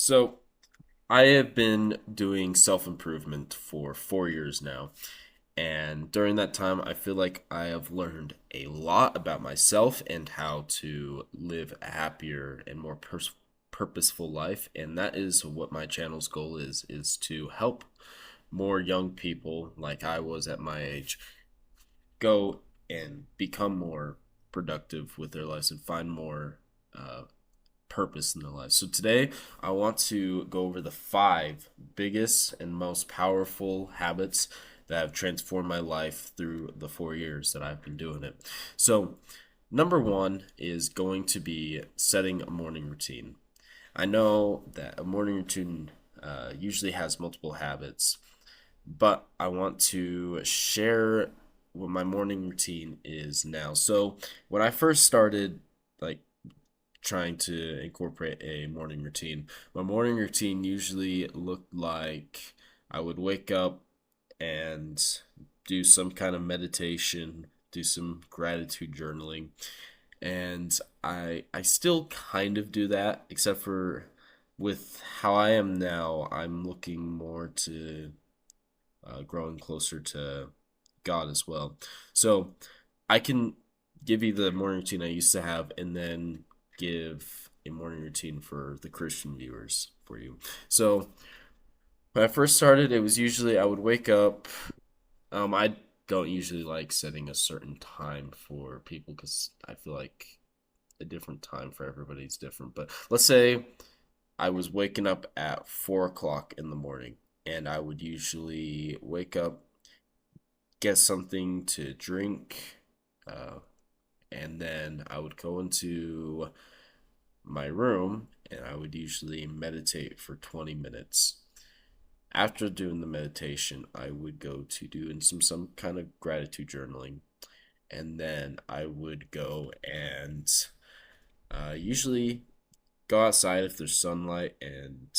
So, I have been doing self improvement for 4 years now. And during that time, I feel like I have learned a lot about myself and how to live a happier and more purposeful life. And that is what my channel's goal is to help more young people like I was at my age go and become more productive with their lives and find more purpose in their lives. So today I want to go over the five biggest and most powerful habits that have transformed my life through the 4 years that I've been doing it. So, number one is going to be setting a morning routine. I know that a morning routine usually has multiple habits, but I want to share what my morning routine is now. So, when I first started, like trying to incorporate a morning routine. My morning routine usually looked like I would wake up and do some kind of meditation, do some gratitude journaling, and I still kind of do that, except for with how I am now, I'm looking more to growing closer to God as well. So I can give you the morning routine I used to have and then give a morning routine for the Christian viewers for you. So when I first started, it was usually I would wake up. I don't usually like setting a certain time for people because I feel like a different time for everybody is different. But let's say I was waking up at 4 o'clock in the morning, and I would usually wake up, get something to drink, uh, and then I would go into my room and I would usually meditate for 20 minutes. After doing the meditation, I would go to doing some kind of gratitude journaling, and then I would go and usually go outside if there's sunlight and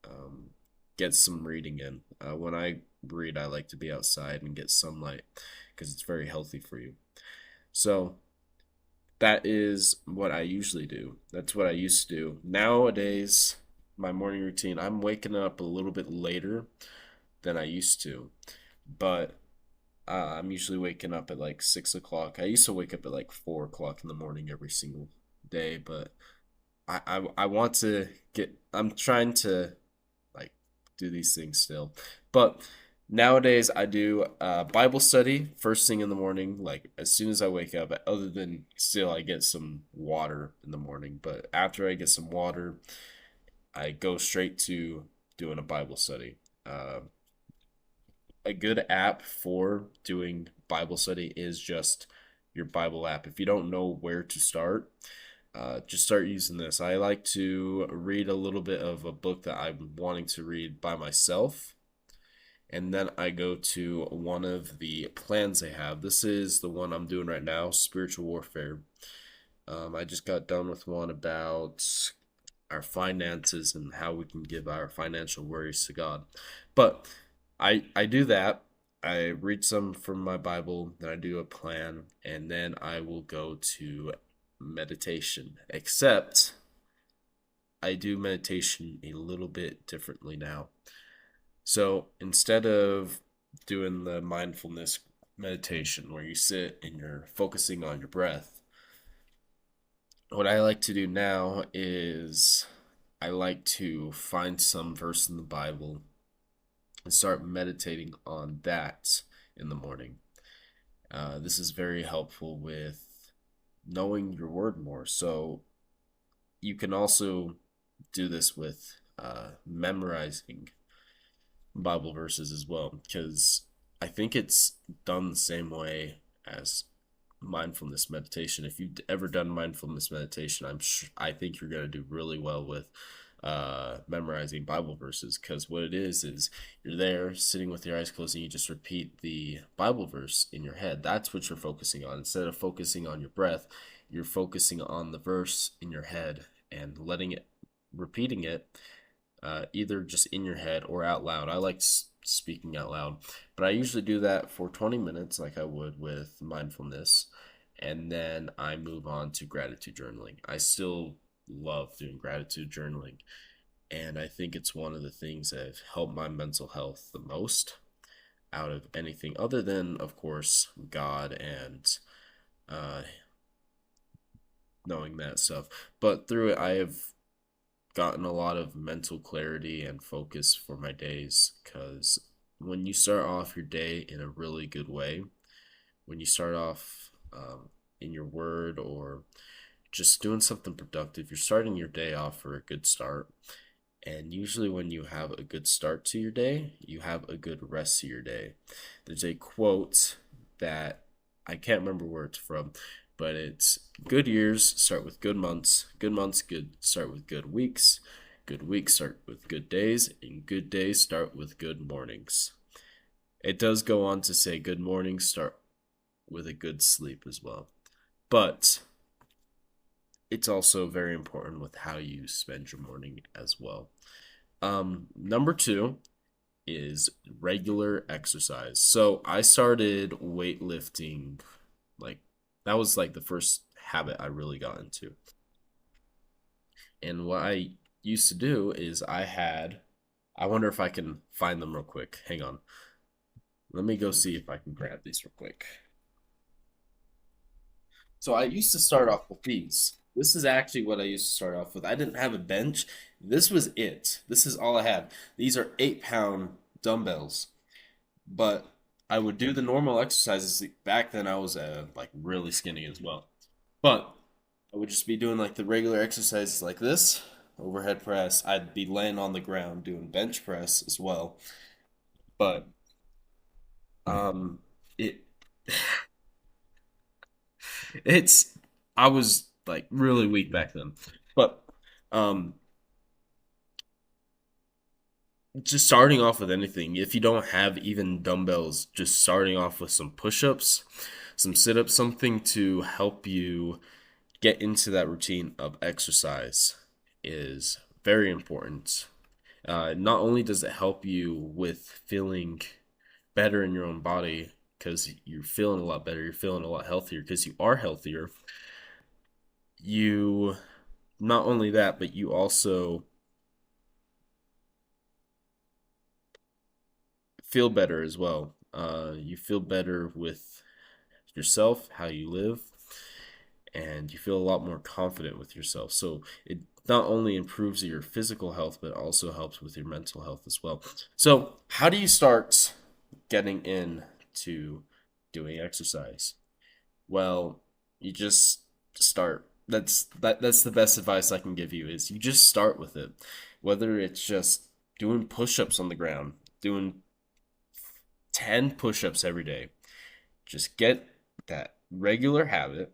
um, get some reading in. When I read, I like to be outside and get sunlight because it's very healthy for you. So that is what I usually do. That's what I used to do. Nowadays, my morning routine, I'm waking up a little bit later than I used to, but I'm usually waking up at like 6 o'clock. I used to wake up at like 4 o'clock in the morning every single day, but I want to get, I'm trying to like do these things still. But nowadays I do Bible study first thing in the morning, like as soon as I wake up. Other than still, I get some water in the morning. But after I get some water, I go straight to doing a Bible study. A good app for doing Bible study is just your Bible app. If you don't know where to start, just start using this. I like to read a little bit of a book that I'm wanting to read by myself, and then I go to one of the plans they have. This is the one I'm doing right now, Spiritual Warfare. I just got done with one about our finances and how we can give our financial worries to God. But I do that. I read some from my Bible, then I do a plan, and then I will go to meditation. Except I do meditation a little bit differently now. So instead of doing the mindfulness meditation where you sit and you're focusing on your breath, what I like to do now is I like to find some verse in the Bible and start meditating on that in the morning. This is very helpful with knowing your word more. So you can also do this with memorizing Bible verses as well, because I think it's done the same way as mindfulness meditation. If you've ever done mindfulness meditation, I think you're gonna do really well with memorizing Bible verses, because what it is you're there sitting with your eyes closed and you just repeat the Bible verse in your head. That's what you're focusing on. Instead of focusing on your breath, you're focusing on the verse in your head and letting it, repeating it, either just in your head or out loud. I like speaking out loud, but I usually do that for 20 minutes, like I would with mindfulness, and then I move on to gratitude journaling. I still love doing gratitude journaling. And I think it's one of the things that have helped my mental health the most out of anything other than, of course, God and uh, knowing that stuff. But through it, I have gotten a lot of mental clarity and focus for my days because when you start off your day in a really good way, when you start off in your word or just doing something productive, you're starting your day off for a good start. And usually, when you have a good start to your day, you have a good rest to your day. There's a quote that I can't remember where it's from, but it's good years start with good months good start with good weeks start with good days, and good days start with good mornings. It does go on to say good mornings start with a good sleep as well. But it's also very important with how you spend your morning as well. Number two is regular exercise. So I started weightlifting, like that was like the first habit I really got into. And what I used to do is I wonder if I can find them real quick. Hang on. Let me go see if I can grab these real quick. So I used to start off with these. This is actually what I used to start off with. I didn't have a bench. This was it. This is all I had. These are 8 pound dumbbells. But I would do the normal exercises. Back then, I was like really skinny as well. But I would just be doing like the regular exercises like this, overhead press. I'd be laying on the ground doing bench press as well. But um, it it's I was like really weak back then. But um, just starting off with anything, if you don't have even dumbbells, just starting off with some push-ups, some sit-ups, something to help you get into that routine of exercise is very important. Not only does it help you with feeling better in your own body because you're feeling a lot better, you're feeling a lot healthier because you are healthier. You not only that, but you also feel better as well. You feel better with yourself, how you live, and you feel a lot more confident with yourself. So it not only improves your physical health, but also helps with your mental health as well. So, how do you start getting into doing exercise? Well, you just start. That's the best advice I can give you is you just start with it. Whether it's just doing push-ups on the ground, doing 10 push-ups every day. Just get that regular habit,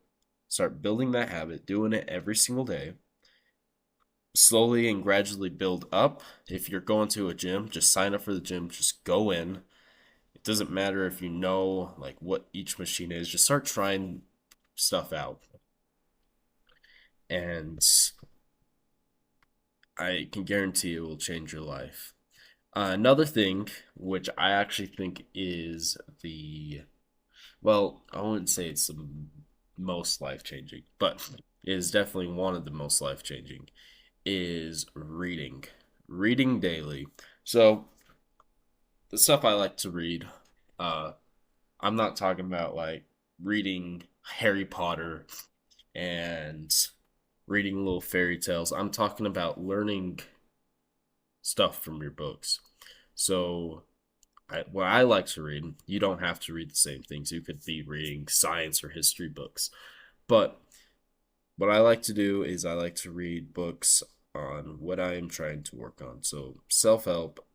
start building that habit, doing it every single day. Slowly and gradually build up. If you're going to a gym, just sign up for the gym, just go in. It doesn't matter if you know like what each machine is, just start trying stuff out. And I can guarantee it will change your life. Another thing, which I actually think is well, I wouldn't say it's the most life changing, but is definitely one of the most life changing, is reading. Reading daily. So, the stuff I like to read, uh, I'm not talking about like reading Harry Potter and reading little fairy tales. I'm talking about learning stuff from your books. So, what I like to read, you don't have to read the same things. You could be reading science or history books. But what I like to do is I like to read books on what I am trying to work on. So self help,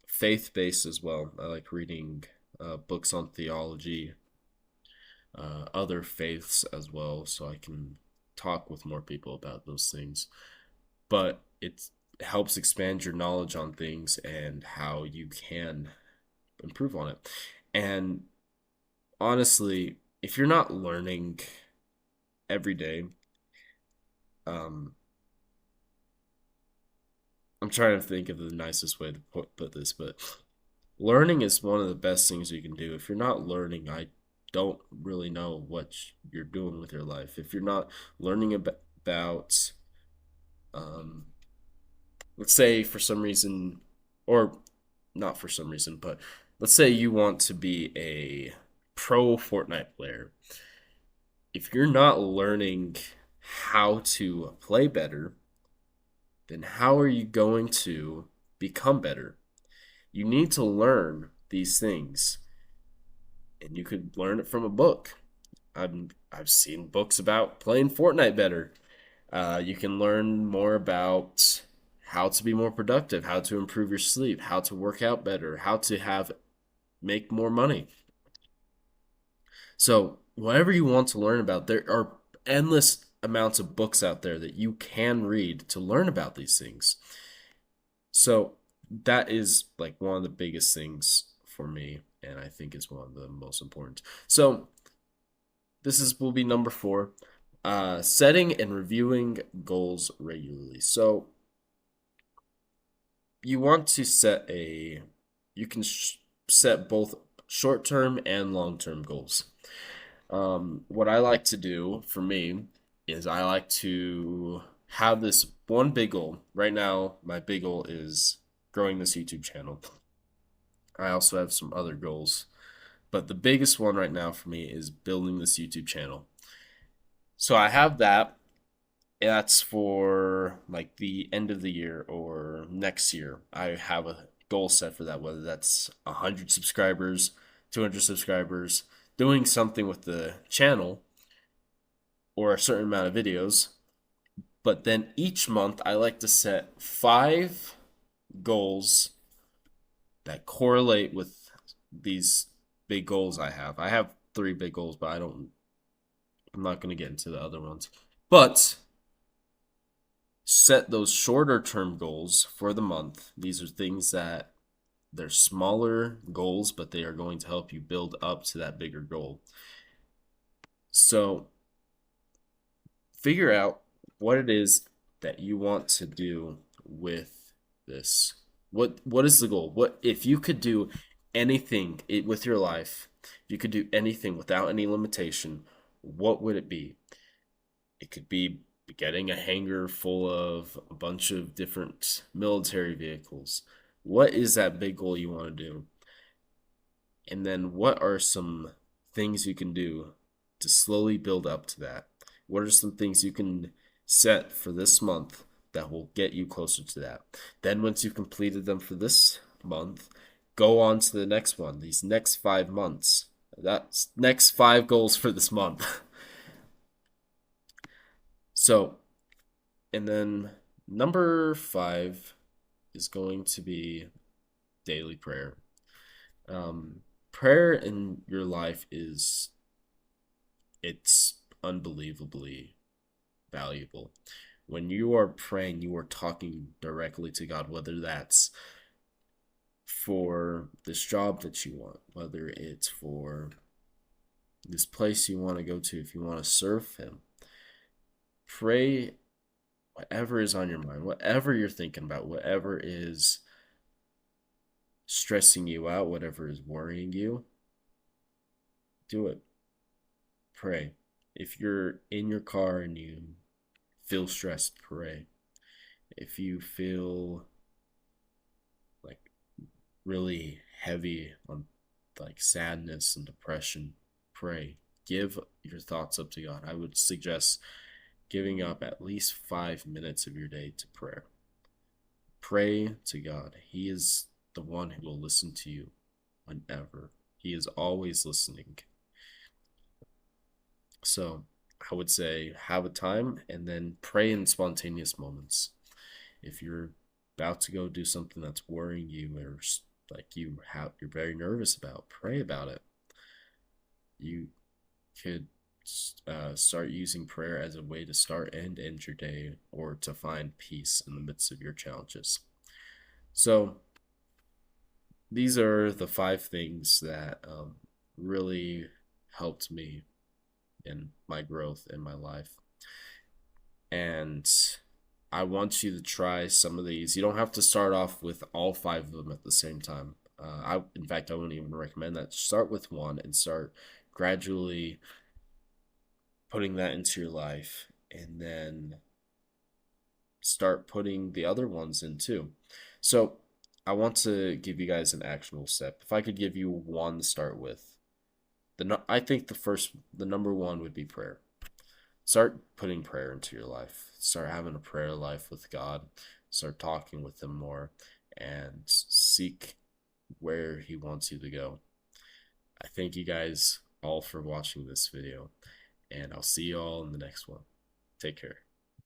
faith based as well. I like reading books on theology, other faiths as well, so I can talk with more people about those things. But it helps expand your knowledge on things and how you can improve on it. And honestly, if you're not learning every day, um, I'm trying to think of the nicest way to put this, but learning is one of the best things you can do. If you're not learning, I don't really know what you're doing with your life. If you're not learning about um, let's say for some reason, or not for some reason, but let's say you want to be a pro Fortnite player. If you're not learning how to play better, then how are you going to become better? You need to learn these things, and you could learn it from a book. I've seen books about playing Fortnite better. You can learn more about how to be more productive, how to improve your sleep, how to work out better, how to have make more money. So, whatever you want to learn about, there are endless amounts of books out there that you can read to learn about these things. So, that is like one of the biggest things for me, and I think it's one of the most important. So, this is will be number 4. Setting and reviewing goals regularly. So, you want to you can set both short-term and long-term goals. What I like to do for me is I like to have this one big goal. Right now, my big goal is growing this YouTube channel. I also have some other goals, but the biggest one right now for me is building this YouTube channel. So I have that. That's for like the end of the year or next year. I have a goal set for that, whether that's 100 subscribers, 200 subscribers, doing something with the channel or a certain amount of videos. But then each month, I like to set 5 goals that correlate with these big goals I have. I have 3 big goals, but I'm not going to get into the other ones. But set those shorter term goals for the month. These are things that they're smaller goals, but they are going to help you build up to that bigger goal. So figure out what it is that you want to do with this. What is the goal? What if you could do anything with your life? If you could do anything without any limitation, what would it be? It could be getting a hangar full of a bunch of different military vehicles. What is that big goal you want to do? And then what are some things you can do to slowly build up to that? What are some things you can set for this month that will get you closer to that? Then once you've completed them for this month, go on to the next one, these next 5 months. That's next 5 goals for this month. So, and then number 5 is going to be daily prayer. Prayer in your life it's unbelievably valuable. When you are praying, you are talking directly to God, whether that's for this job that you want, whether it's for this place you want to go to, if you want to serve Him. Pray whatever is on your mind, whatever you're thinking about, whatever is stressing you out, whatever is worrying you, do it. Pray. If you're in your car and you feel stressed, pray. If you feel like really heavy on like sadness and depression, pray. Give your thoughts up to God. I would suggest giving up at least 5 minutes of your day to prayer. Pray to God. He is the one who will listen to you whenever. He is always listening. So I would say have a time and then pray in spontaneous moments. If you're about to go do something that's worrying you or like you're very nervous about, pray about it. You could start using prayer as a way to start and end your day or to find peace in the midst of your challenges. So these are the 5 things that really helped me in my growth in my life. And I want you to try some of these. You don't have to start off with all 5 of them at the same time. In fact, I wouldn't even recommend that. Start with one and start gradually putting that into your life, and then start putting the other ones in too. So I want to give you guys an actionable step. If I could give you one to start with, I think the number one would be prayer. Start putting prayer into your life. Start having a prayer life with God. Start talking with Him more and seek where He wants you to go. I thank you guys all for watching this video, and I'll see you all in the next one. Take care.